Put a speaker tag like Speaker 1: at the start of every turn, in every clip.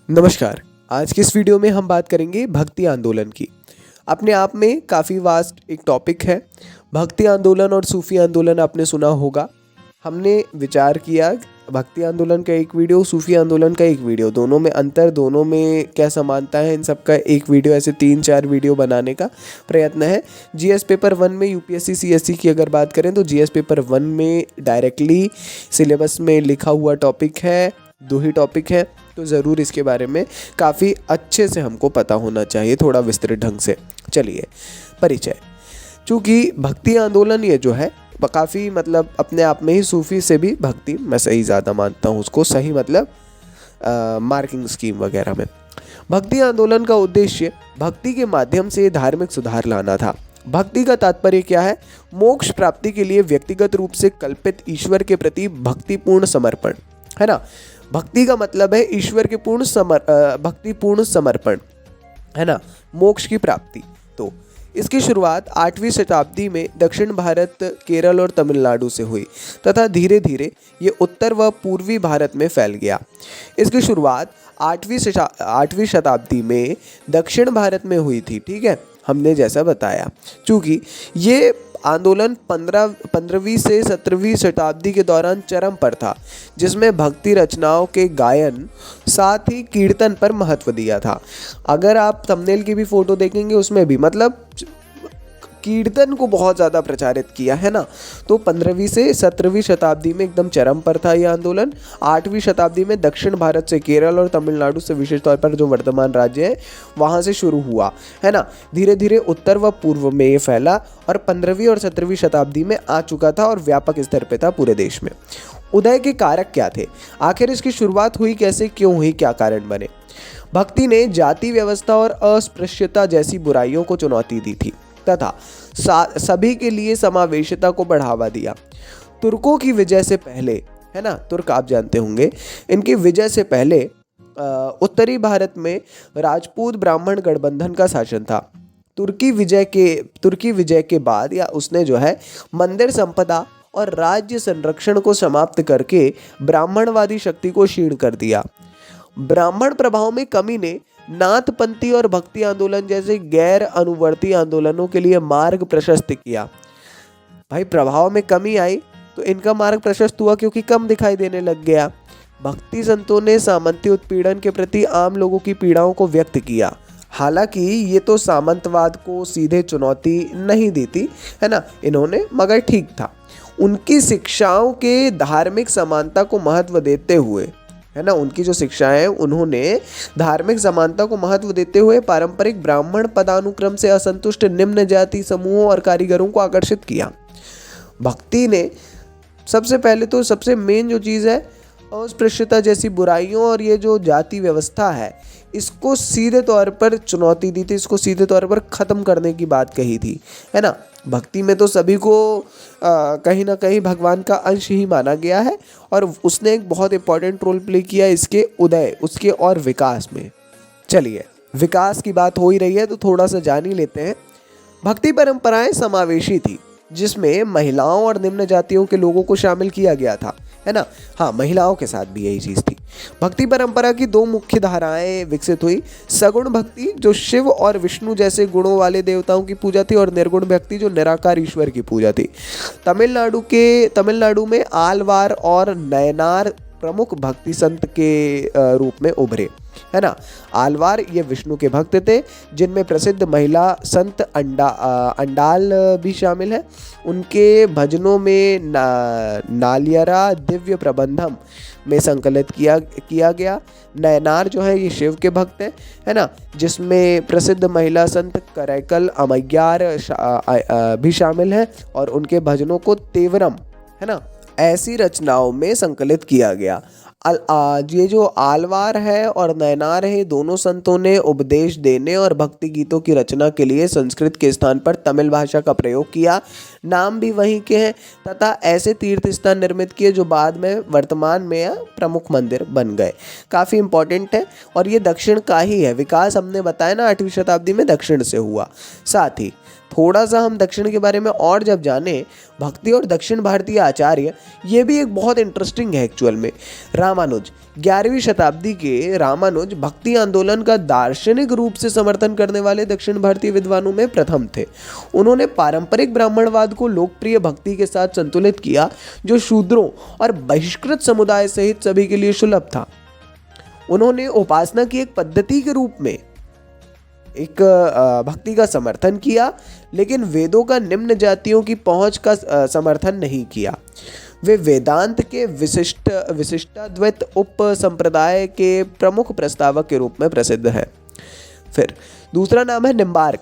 Speaker 1: नमस्कार। आज की इस वीडियो में हम बात करेंगे भक्ति आंदोलन की। अपने आप में काफ़ी वास्ट एक टॉपिक है। भक्ति आंदोलन और सूफी आंदोलन आपने सुना होगा। हमने विचार किया भक्ति आंदोलन का एक वीडियो, सूफी आंदोलन का एक वीडियो, दोनों में अंतर, दोनों में क्या समानता है, इन सब का एक वीडियो, ऐसे 3-4 वीडियो बनाने का प्रयत्न है। जीएस पेपर 1 में यूपीएससी सीएससी की अगर बात करें तो जीएस पेपर 1 में डायरेक्टली सिलेबस में लिखा हुआ टॉपिक है, 2 ही टॉपिक है, तो ज़रूर इसके बारे में काफ़ी अच्छे से हमको पता होना चाहिए, थोड़ा विस्तृत ढंग से। चलिए, परिचय। चूँकि भक्ति आंदोलन ये जो है काफ़ी मतलब अपने आप में ही सूफी से भी भक्ति, मैं सही ज़्यादा मानता हूँ उसको, सही मतलब मार्किंग स्कीम वगैरह में। भक्ति आंदोलन का उद्देश्य भक्ति के माध्यम से धार्मिक सुधार लाना था। भक्ति का तात्पर्य क्या है? मोक्ष प्राप्ति के लिए व्यक्तिगत रूप से कल्पित ईश्वर के प्रति भक्तिपूर्ण समर्पण, है ना। भक्ति का मतलब है ईश्वर के भक्तिपूर्ण समर्पण, है ना, मोक्ष की प्राप्ति। तो इसकी शुरुआत 8वीं शताब्दी में दक्षिण भारत, केरल और तमिलनाडु से हुई तथा धीरे धीरे ये उत्तर व पूर्वी भारत में फैल गया। इसकी शुरुआत 8वीं शताब्दी में दक्षिण भारत में हुई थी, ठीक है, हमने जैसा बताया। चूँकि ये आंदोलन 15वीं से 17वीं शताब्दी के दौरान चरम पर था, जिसमें भक्ति रचनाओं के गायन साथ ही कीर्तन पर महत्व दिया था। अगर आप थंबनेल की भी फोटो देखेंगे उसमें भी मतलब कीर्तन को बहुत ज़्यादा प्रचारित किया, है ना। तो 15वीं से 17वीं शताब्दी में एकदम चरम पर था ये आंदोलन। 8वीं शताब्दी में दक्षिण भारत से, केरल और तमिलनाडु से, विशेष तौर पर जो वर्तमान राज्य है वहाँ से शुरू हुआ, है ना। धीरे धीरे उत्तर व पूर्व में ये फैला और 15वीं और 17वीं शताब्दी में आ चुका था और व्यापक स्तर पर था पूरे देश में। उदय के कारक क्या थे? आखिर इसकी शुरुआत हुई कैसे, क्यों हुई, क्या कारण बने? भक्ति ने जाति व्यवस्था और अस्पृश्यता जैसी बुराइयों को चुनौती दी थी तथा सभी के लिए समावेशिता को बढ़ावा दिया। तुर्कों की विजय से पहले, है ना, तुर्क आप जानते होंगे, इनकी विजय से पहले उत्तरी भारत में राजपूत ब्राह्मण गठबंधन का शासन था। तुर्की विजय के बाद या उसने जो है मंदिर संपदा और राज्य संरक्षण को समाप्त करके ब्राह्मणवादी शक्ति को क्षीण कर दिया। ब्राह्मण प्रभाव में कमी ने नाथपंथी और भक्ति आंदोलन जैसे गैर अनुवर्ती आंदोलनों के लिए मार्ग प्रशस्त किया। भाई, प्रभाव में कमी आई तो इनका मार्ग प्रशस्त हुआ क्योंकि कम दिखाई देने लग गया। भक्ति संतों ने सामंती उत्पीड़न के प्रति आम लोगों की पीड़ाओं को व्यक्त किया। हालांकि ये तो सामंतवाद को सीधे चुनौती नहीं दी थी, है ना, इन्होंने, मगर ठीक था। उनकी शिक्षाओं के धार्मिक समानता को महत्व देते हुए, है ना, उनकी जो शिक्षाएं हैं उन्होंने धार्मिक समानता को महत्व देते हुए पारंपरिक ब्राह्मण पदानुक्रम से असंतुष्ट निम्न जाति समूहों और कारीगरों को आकर्षित किया। भक्ति ने सबसे पहले तो सबसे मेन जो चीज़ है अस्पृश्यता जैसी बुराइयों और ये जो जाति व्यवस्था है इसको सीधे तौर पर चुनौती दी थी, इसको सीधे तौर पर ख़त्म करने की बात कही थी, है ना। भक्ति में तो सभी को कहीं ना कहीं भगवान का अंश ही माना गया है और उसने एक बहुत इंपॉर्टेंट रोल प्ले किया इसके उदय, उसके और विकास में। चलिए, विकास की बात हो ही रही है तो थोड़ा सा जान ही लेते हैं। भक्ति परंपराएं समावेशी थी जिसमें महिलाओं और निम्न जातियों के लोगों को शामिल किया गया था, है ना। हाँ, महिलाओं के साथ भी यही चीज़ थी। भक्ति परंपरा की 2 मुख्य धाराएं विकसित हुई। सगुण भक्ति जो शिव और विष्णु जैसे गुणों वाले देवताओं की पूजा थी और निर्गुण भक्ति जो निराकार ईश्वर की पूजा थी। तमिलनाडु में आलवार और नयनार प्रमुख भक्ति संत के रूप में उभरे, है ना। आलवार ये विष्णु के भक्त थे जिनमें प्रसिद्ध महिला संत अंडाल भी शामिल है। उनके भजनों में नालियरा दिव्य प्रबंधम में संकलित किया गया। नयनार जो है ये शिव के भक्त हैं, है ना, जिसमें प्रसिद्ध महिला संत करैकल अमैयार भी शामिल हैं और उनके भजनों को तेवरम, है ना, ऐसी रचनाओं में संकलित किया गया। ये जो आलवार है और नयनार है, दोनों संतों ने उपदेश देने और भक्ति गीतों की रचना के लिए संस्कृत के स्थान पर तमिल भाषा का प्रयोग किया। नाम भी वहीं के हैं तथा ऐसे तीर्थ स्थान निर्मित किए जो बाद में वर्तमान में प्रमुख मंदिर बन गए। काफ़ी इंपॉर्टेंट है और ये दक्षिण का ही है। विकास हमने बताया ना 8वीं शताब्दी में दक्षिण से हुआ। साथ ही थोड़ा सा हम दक्षिण के बारे में और जब जाने, भक्ति और दक्षिण भारतीय आचार्य, ये भी एक बहुत इंटरेस्टिंग है एक्चुअल में। रामानुज, 11वीं शताब्दी के रामानुज भक्ति आंदोलन का दार्शनिक रूप से समर्थन करने वाले दक्षिण भारतीय विद्वानों में प्रथम थे। उन्होंने पारंपरिक ब्राह्मणवाद को लोकप्रिय भक्ति के साथ संतुलित किया, जो शूद्रों और बहिष्कृत समुदाय सहित सभी के लिए सुलभ था। उन्होंने उपासना की एक पद्धति के रूप में एक भक्ति का समर्थन किया, लेकिन वेदों का निम्न जातियों की पहुंच का समर्थन नहीं किया। वे वेदांत के विशिष्टाद्वैत उप संप्रदाय के प्रमुख प्रस्तावक के रूप में प्रसिद्ध है। फिर दूसरा नाम है निम्बार्क।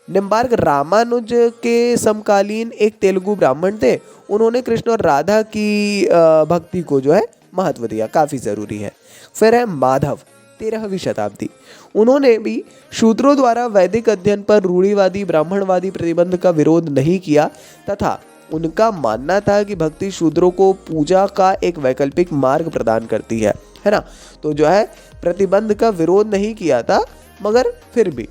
Speaker 1: निम्बार्क रामानुज के समकालीन एक तेलुगु ब्राह्मण थे। उन्होंने कृष्ण और राधा की भक्ति को जो है महत्व दिया, काफ़ी ज़रूरी है। फिर है माधव, 13वीं शताब्दी। उन्होंने भी शूद्रों द्वारा वैदिक अध्ययन पर रूढ़िवादी ब्राह्मणवादी प्रतिबंध का विरोध नहीं किया, तथा उनका मानना था कि भक्ति शूद्रों को पूजा का एक वैकल्पिक मार्ग प्रदान करती है ना। तो जो है प्रतिबंध का विरोध नहीं किया था, मगर फिर भी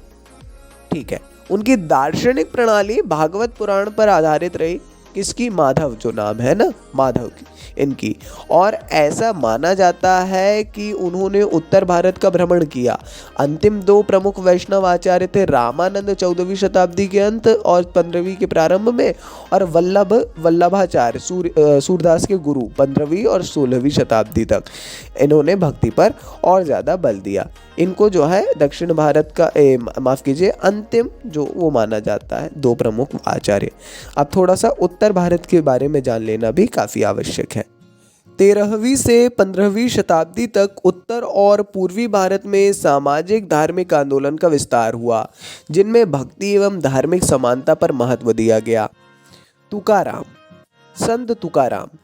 Speaker 1: ठीक है। उनकी दार्शनिक प्रणाली भागवत पुराण पर आधारित रही। किसकी? माधव, जो नाम है ना माधव की, इनकी। और ऐसा माना जाता है कि उन्होंने उत्तर भारत का भ्रमण किया। अंतिम दो प्रमुख वैष्णव आचार्य थे रामानंद 14वीं शताब्दी के अंत और 15वीं के प्रारंभ में, और वल्लभाचार्य सूरदास के गुरु 15वीं और 16वीं शताब्दी तक। इन्होंने भक्ति पर और ज़्यादा बल दिया। इनको जो है दक्षिण भारत का माफ़ कीजिए अंतिम जो वो माना जाता है दो प्रमुख आचार्य। अब थोड़ा सा उत्तर भारत के बारे में जान लेना भी काफ़ी आवश्यक है। 13वीं से 15वीं शताब्दी तक उत्तर और पूर्वी भारत में सामाजिक धार्मिक आंदोलन का विस्तार हुआ, जिनमें भक्ति एवं धार्मिक समानता पर महत्व दिया गया। तुकाराम, संत तुकाराम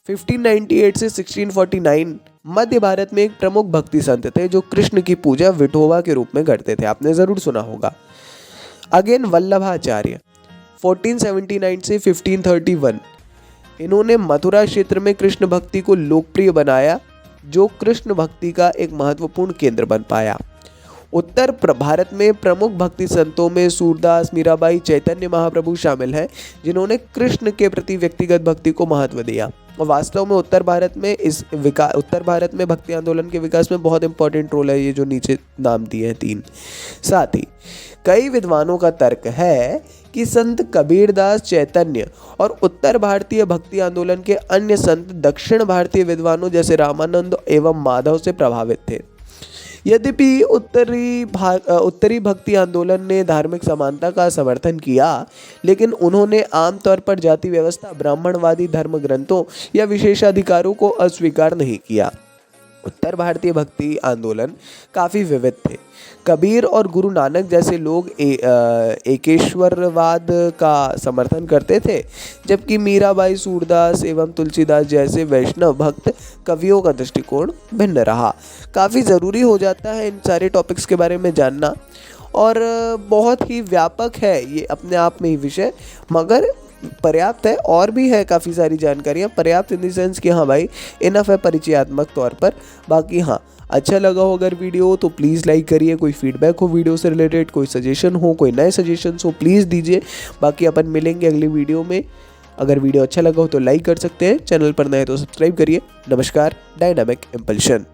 Speaker 1: 1598 से 1649 मध्य भारत में एक प्रमुख भक्ति संत थे, जो कृष्ण की पूजा विठोबा के रूप में करते थे। आपने ज़रूर सुना होगा। अगेन वल्लभाचार्य 1479 से 1531, इन्होंने मथुरा क्षेत्र में कृष्ण भक्ति को लोकप्रिय बनाया, जो कृष्ण भक्ति का एक महत्वपूर्ण केंद्र बन पाया। उत्तर भारत में प्रमुख भक्ति संतों में सूरदास, मीराबाई, चैतन्य महाप्रभु शामिल हैं, जिन्होंने कृष्ण के प्रति व्यक्तिगत भक्ति को महत्व दिया। और वास्तव में उत्तर भारत में भक्ति आंदोलन के विकास में बहुत इंपॉर्टेंट रोल है ये जो नीचे नाम दिए हैं 3। साथ ही कई विद्वानों का तर्क है कि संत कबीरदास, चैतन्य और उत्तर भारतीय भक्ति आंदोलन के अन्य संत दक्षिण भारतीय विद्वानों जैसे रामानंद एवं माधव से प्रभावित थे। यद्यपि उत्तरी भक्ति आंदोलन ने धार्मिक समानता का समर्थन किया, लेकिन उन्होंने आमतौर पर जाति व्यवस्था, ब्राह्मणवादी धर्म ग्रंथों या विशेषाधिकारों को अस्वीकार नहीं किया। उत्तर भारतीय भक्ति आंदोलन काफ़ी विविध थे। कबीर और गुरु नानक जैसे लोग एकेश्वरवाद का समर्थन करते थे, जबकि मीराबाई, सूरदास एवं तुलसीदास जैसे वैष्णव भक्त कवियों का दृष्टिकोण भिन्न रहा। काफ़ी ज़रूरी हो जाता है इन सारे टॉपिक्स के बारे में जानना, और बहुत ही व्यापक है ये अपने आप में ही विषय, मगर पर्याप्त है। और भी है काफ़ी सारी जानकारियाँ, पर्याप्त इन द सेंस कि हाँ भाई इनफ है परिचयात्मक तौर पर। बाकी हाँ, अच्छा लगा हो अगर वीडियो तो प्लीज़ लाइक करिए। कोई फीडबैक हो वीडियो से रिलेटेड, कोई सजेशन हो, कोई नए सजेशंस हो, प्लीज़ दीजिए। बाकी अपन मिलेंगे अगली वीडियो में। अगर वीडियो अच्छा लगा हो तो लाइक कर सकते हैं, चैनल पर नए तो सब्सक्राइब करिए। नमस्कार, डायनामिक इम्पल्शन।